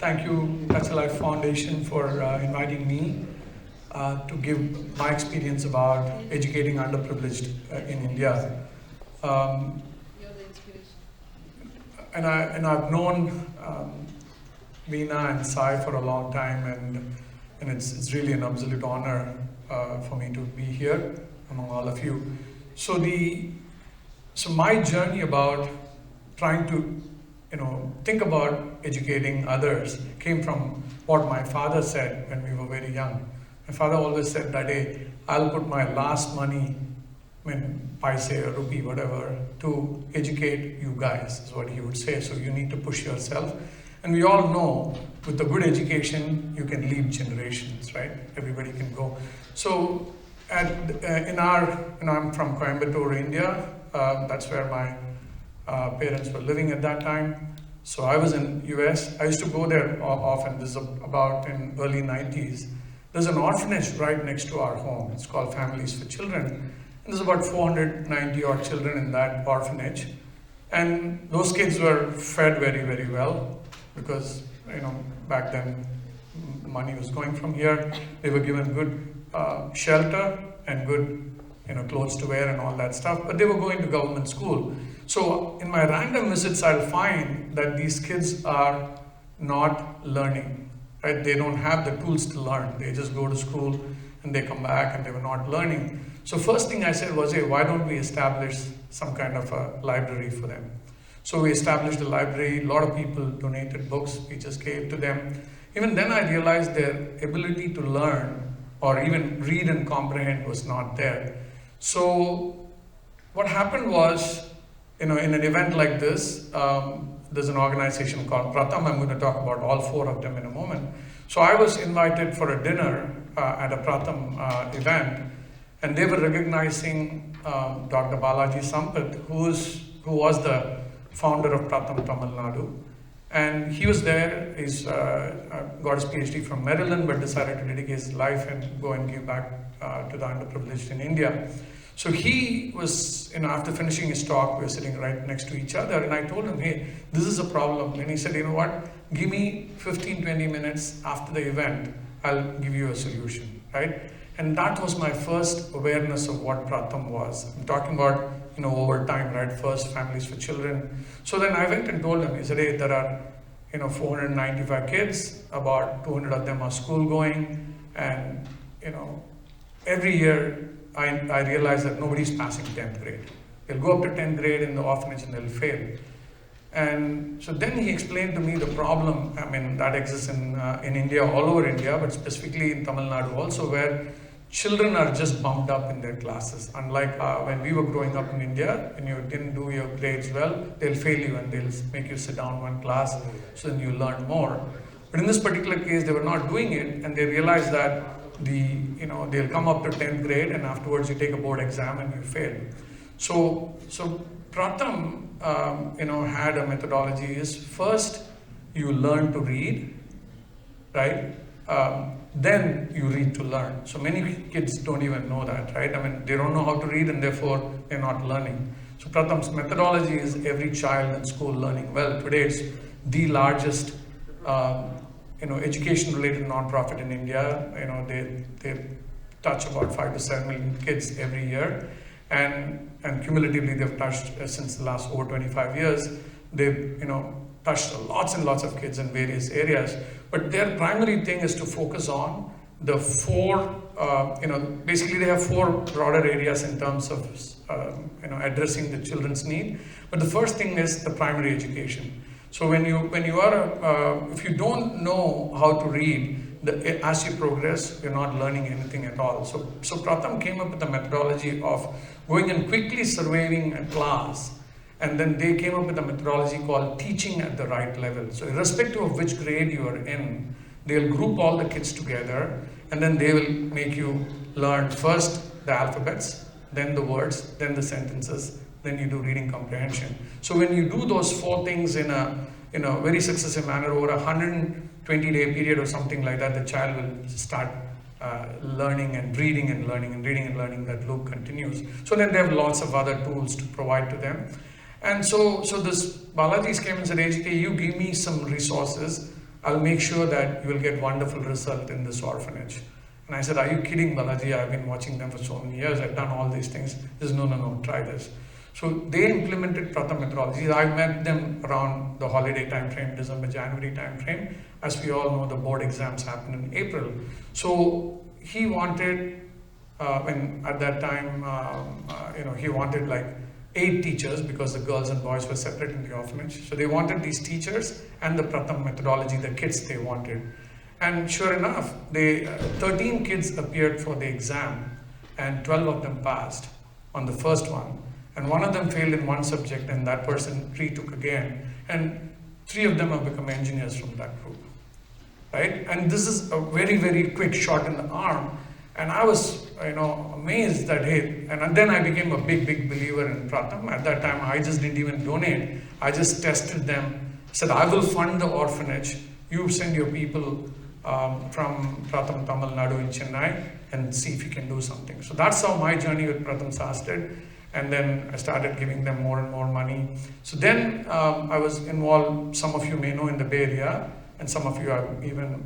Thank you, Touch a Life Foundation, for inviting me to give my experience about educating underprivileged in India. You're the inspiration. And I've known Veena and Sai for a long time, and it's really an absolute honor for me to be here among all of you. So my journey about trying to think about educating others came from what my father said when we were very young. My father always said that, hey, I'll put my last money, paise or rupee, whatever, to educate you guys, is what he would say. So you need to push yourself. And we all know with a good education, you can lead generations, right? Everybody can go. So I'm from Coimbatore, India. That's where my parents were living at that time. So I was in US. I used to go there often. This is about in early 90s. There's an orphanage right next to our home. It's called Families for Children. And there's about 490 odd children in that orphanage. And those kids were fed very, very well because, back then money was going from here. They were given good shelter and good, clothes to wear and all that stuff, but they were going to government school. So in my random visits, I'll find that these kids are not learning, right? They don't have the tools to learn. They just go to school and they come back and they were not learning. So first thing I said was, hey, why don't we establish some kind of a library for them? So we established a library. A lot of people donated books. We just gave to them. Even then I realized their ability to learn or even read and comprehend was not there. So what happened was, in an event like this, there's an organization called Pratham. I'm going to talk about all four of them in a moment. So I was invited for a dinner at a Pratham event, and they were recognizing Dr. Balaji Sampath, who was the founder of Pratham Tamil Nadu. And he was there. He's got his PhD from Maryland, but decided to dedicate his life and go and give back to the underprivileged in India. So he was, after finishing his talk, we were sitting right next to each other, and I told him, hey, this is a problem. And he said, you know what, give me 15, 20 minutes after the event, I'll give you a solution, right? And that was my first awareness of what Pratham was. I'm talking about, over time, right? First, Families for Children. So then I went and told him, he said, hey, there are, 495 kids, about 200 of them are school going, and, every year, I realized that nobody's passing 10th grade. They'll go up to 10th grade in the orphanage and they'll fail. And so then he explained to me the problem, that exists in India, all over India, but specifically in Tamil Nadu also, where children are just bumped up in their classes. Unlike when we were growing up in India, when you didn't do your grades well, they'll fail you and they'll make you sit down one class, so then you learn more. But in this particular case, they were not doing it, and they realized that they'll come up to 10th grade and afterwards you take a board exam and you fail. So Pratham, had a methodology is first you learn to read, right? Then you read to learn. So many kids don't even know that, right? They don't know how to read and therefore they're not learning. So Pratham's methodology is every child in school learning well. Today it's the largest education-related non-profit in India. They touch about 5 to 7 million kids every year, and cumulatively they've touched since the last over 25 years. They've touched lots and lots of kids in various areas. But their primary thing is to focus on the four. Basically they have four broader areas in terms of addressing the children's need. But the first thing is the primary education. So when you are, if you don't know how to read, as you progress, you're not learning anything at all. So Pratham came up with the methodology of going and quickly surveying a class, and then they came up with a methodology called teaching at the right level. So irrespective of which grade you are in, they'll group all the kids together, and then they will make you learn first the alphabets, then the words, then the sentences, then you do reading comprehension. So when you do those four things in a very successive manner over a 120-day period or something like that, the child will start learning and reading and learning and reading and learning. That loop continues. So then they have lots of other tools to provide to them. And so this Balaji came and said, AGK, you give me some resources, I'll make sure that you will get wonderful result in this orphanage. And I said, are you kidding, Balaji? I've been watching them for so many years. I've done all these things. He says, no, try this. So they implemented Pratham methodology. I met them around the holiday time frame, December, January time frame. As we all know, the board exams happen in April. So he wanted, when at that time, he wanted like 8 teachers because the girls and boys were separate in the orphanage. So they wanted these teachers and the Pratham methodology, the kids they wanted. And sure enough, 13 kids appeared for the exam and 12 of them passed on the first one. And one of them failed in one subject and that person retook again. And 3 of them have become engineers from that group, right? And this is a very, very quick shot in the arm. And I was, amazed that, hey, and then I became a big believer in Pratham. At that time, I just didn't even donate. I just tested them, said, I will fund the orphanage. You send your people from Pratham, Tamil Nadu in Chennai and see if you can do something. So that's how my journey with Pratham started. And then I started giving them more and more money. So then I was involved, some of you may know, in the Bay Area, and some of you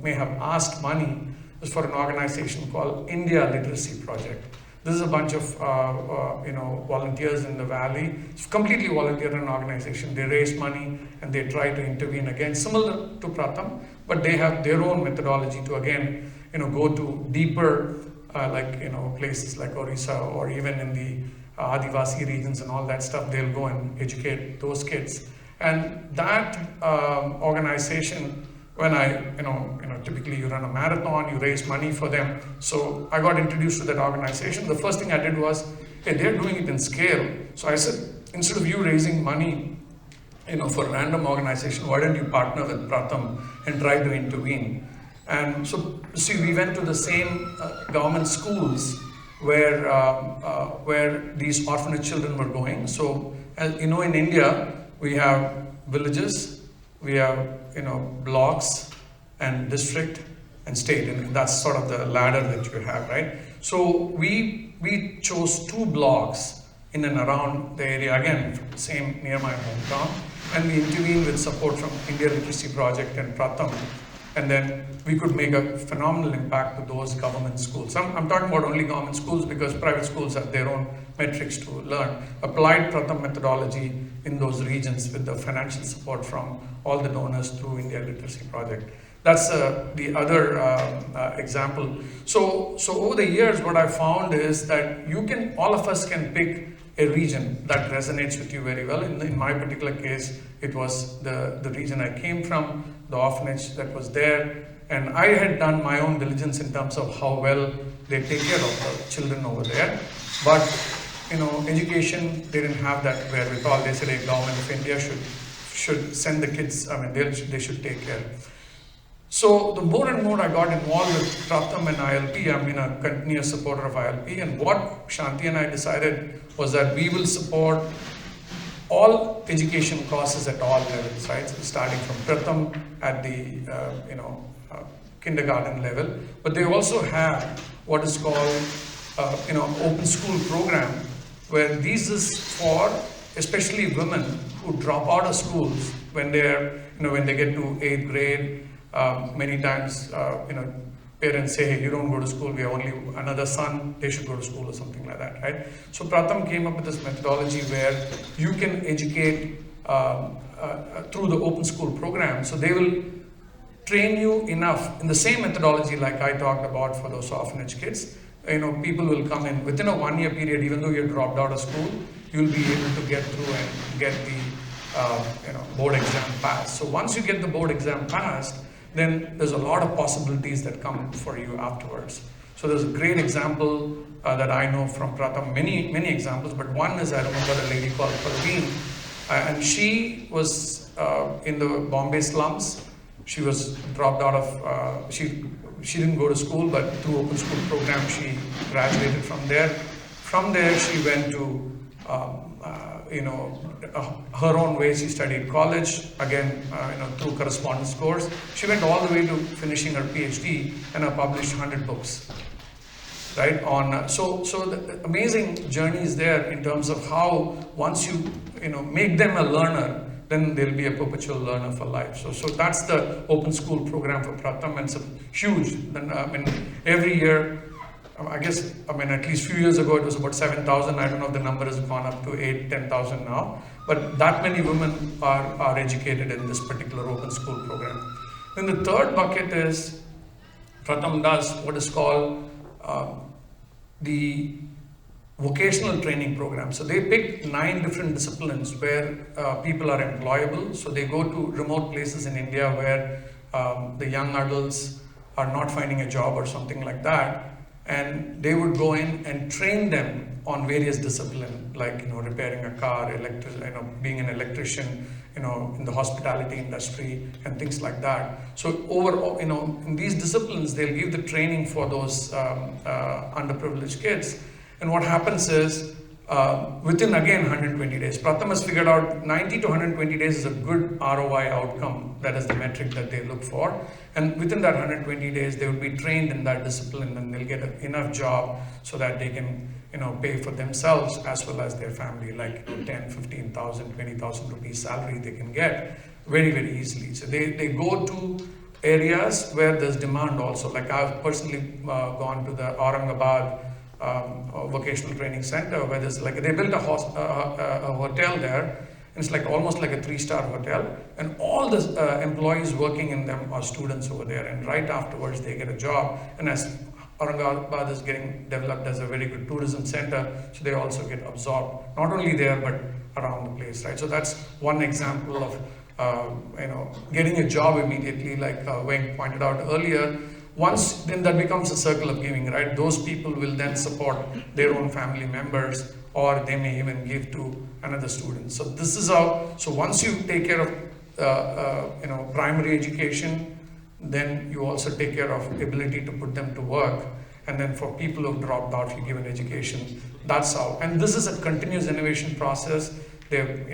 may have asked money. It was for an organization called India Literacy Project. This is a bunch of volunteers in the valley. It's completely volunteer-run organization. They raise money and they try to intervene again, similar to Pratham, but they have their own methodology to again, go to deeper, places like Orissa or even in the Adivasi regions and all that stuff. They'll go and educate those kids. And that organization, when typically you run a marathon, you raise money for them. So I got introduced to that organization. The first thing I did was, hey, they're doing it in scale. So I said, instead of you raising money, for a random organization, why don't you partner with Pratham and try to intervene? And so, see, we went to the same government schools where these orphanage children were going. So, as in India, we have villages, we have blocks and district and state, and that's sort of the ladder that you have, right? So we chose 2 blocks in and around the area, again, same near my hometown, and we intervened with support from India Literacy Project and Pratham, and then we could make a phenomenal impact to those government schools. I'm talking about only government schools because private schools have their own metrics to learn. Applied Pratham methodology in those regions with the financial support from all the donors through India Literacy Project. That's the other example. So over the years, what I found is that all of us can pick a region that resonates with you very well. In my particular case, it was the region I came from, the orphanage that was there, and I had done my own diligence in terms of how well they take care of the children over there. But education, they didn't have that wherewithal. They said, hey, government of India should send the kids, they should take care. So the more and more I got involved with Pratham and ILP, I'm a continuous supporter of ILP, and what Shanti and I decided was that we will support all education courses at all levels, right? So starting from Pratham at the kindergarten level, but they also have what is called open school program, where this is for especially women who drop out of schools when when they get to 8th grade. Many times, parents say, hey, you don't go to school, we have only another son, they should go to school or something like that, right? So Pratham came up with this methodology where you can educate through the open school program. So they will train you enough in the same methodology like I talked about for those orphanage kids. People will come in within a 1-year period, even though you dropped out of school, you'll be able to get through and get the board exam passed. So once you get the board exam passed, then there's a lot of possibilities that come for you afterwards. So there's a great example that I know from Pratham, many examples, but one is, I remember a lady called Praveen, and she was in the Bombay slums. She was dropped out of, she didn't go to school, but through open school program, she graduated from there. From there, she went to, her own way. She studied college, again, through correspondence course. She went all the way to finishing her PhD and published 100 books, right? So the amazing journey is there in terms of how once you, make them a learner, then they'll be a perpetual learner for life. So that's the open school program for Pratham, and it's huge. Every year, at least few years ago it was about 7,000. I don't know if the number has gone up to 10,000 now. But that many women are educated in this particular open school program. Then the third bucket is Pratham does what is called the vocational training program. So they pick 9 different disciplines where people are employable. So they go to remote places in India where the young adults are not finding a job or something like that. And they would go in and train them on various disciplines, like repairing a car, being an electrician, in the hospitality industry and things like that. So overall, in these disciplines, they'll give the training for those underprivileged kids. And what happens is, within again 120 days, Pratham has figured out 90 to 120 days is a good ROI outcome. That is the metric that they look for. And within that 120 days, they will be trained in that discipline, and they'll get enough job so that they can pay for themselves as well as their family, like 10, 15,000, 20,000 rupees salary they can get very, very easily. So they go to areas where there's demand also. Like I've personally gone to the Aurangabad vocational training center, where there's they built a hotel there, and it's almost like a 3-star hotel, and all the employees working in them are students over there, and right afterwards they get a job. And as Aurangabad is getting developed as a very good tourism center, so they also get absorbed, not only there but around the place, right? So that's one example of getting a job immediately, like Wayne pointed out earlier. Once, then that becomes a circle of giving, right? Those people will then support their own family members, or they may even give to another student. So this is how, so once you take care of primary education, then you also take care of ability to put them to work. And then for people who've dropped out, you give an education. That's how. And this is a continuous innovation process. They've,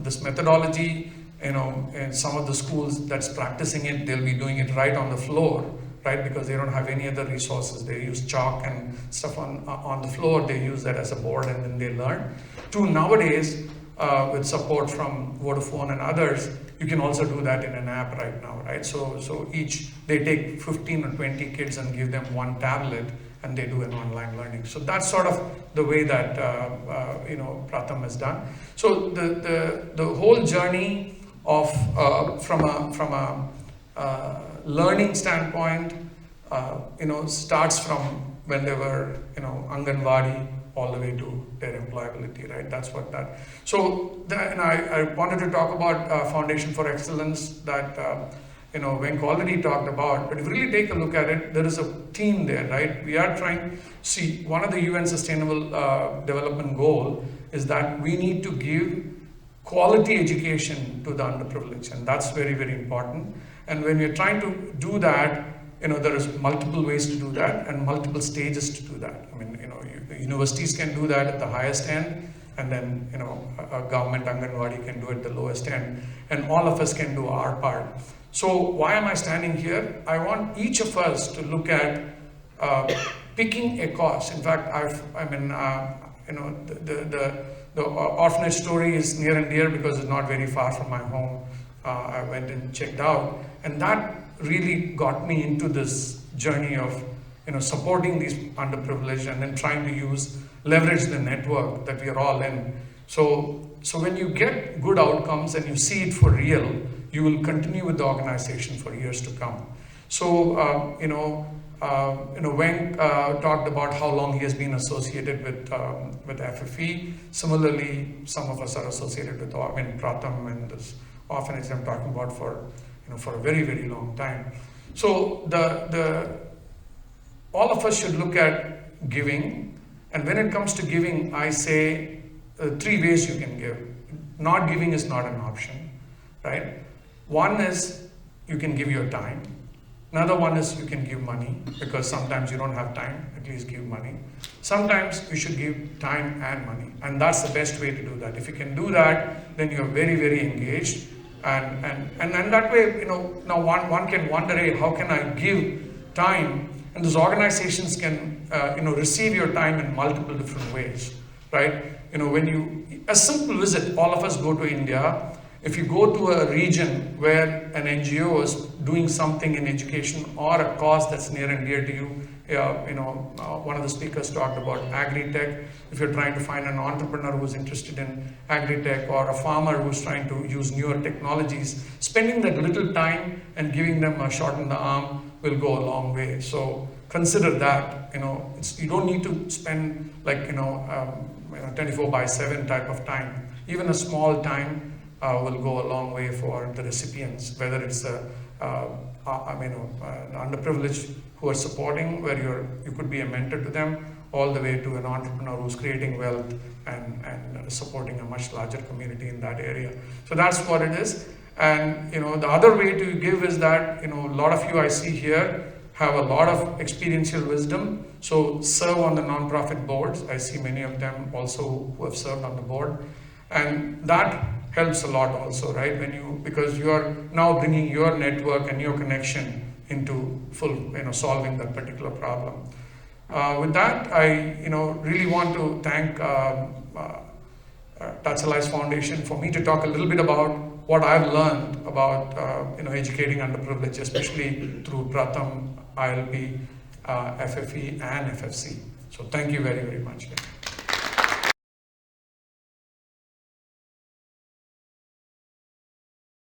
this methodology, in some of the schools that's practicing it, they'll be doing it right on the floor, right? Because they don't have any other resources. They use chalk and stuff on the floor. They use that as a board, and then they learn. To nowadays, with support from Vodafone and others, you can also do that in an app right now, right? So they take 15 or 20 kids and give them one tablet, and they do an online learning. So that's sort of the way that Pratham has done. So the whole journey of from a learning standpoint, starts from when they were Anganwadi all the way to their employability, right? That's what that. So I wanted to talk about Foundation for Excellence that Venk already talked about. But if you really take a look at it, there is a theme there, right? We are trying to see, one of the UN Sustainable Development Goal is that we need to give quality education to the underprivileged, and that's very, very important. And when we're trying to do that, there is multiple ways to do that and multiple stages to do that. Universities can do that at the highest end, and then a government Anganwadi can do it at the lowest end, and all of us can do our part. So why am I standing here? I want each of us to look at picking a cause. In fact, the orphanage story is near and dear because it's not very far from my home. I went and checked out, and that really got me into this journey of supporting these underprivileged, and then trying to leverage the network that we are all in. So when you get good outcomes and you see it for real, you will continue with the organization for years to come. So Venk talked about how long he has been associated with FFE. Similarly, some of us are associated with Pratham and this orphanage I'm talking about for a very, very long time. So all of us should look at giving, and when it comes to giving, I say 3 ways you can give. Not giving is not an option, right? One is you can give your time. Another one is you can give money, because sometimes you don't have time, at least give money. Sometimes you should give time and money, and that's the best way to do that. If you can do that, then you're very, very engaged. And that way, now one can wonder, hey, how can I give time? And those organizations can, receive your time in multiple different ways, right? A simple visit, all of us go to India, If you go to a region where an NGO is doing something in education or a cause that's near and dear to you, one of the speakers talked about agri-tech. If you're trying to find an entrepreneur who's interested in agri-tech, or a farmer who's trying to use newer technologies, spending that little time and giving them a shot in the arm will go a long way. So consider that. You don't need to spend 24/7 type of time. Even a small time will go a long way for the recipients, whether it's underprivileged who are supporting, where you could be a mentor to them, all the way to an entrepreneur who's creating wealth and supporting a much larger community in that area. So that's what it is. And the other way to give is that a lot of you I see here have a lot of experiential wisdom. So serve on the nonprofit boards. I see many of them also who have served on the board, and that helps a lot also, right? Because you are now bringing your network and your connection into solving that particular problem. With that, I really want to thank Touch Allies Foundation for me to talk a little bit about what I've learned about educating underprivileged, especially through Pratham, ILP, FFE, and FFC. So thank you very, very much.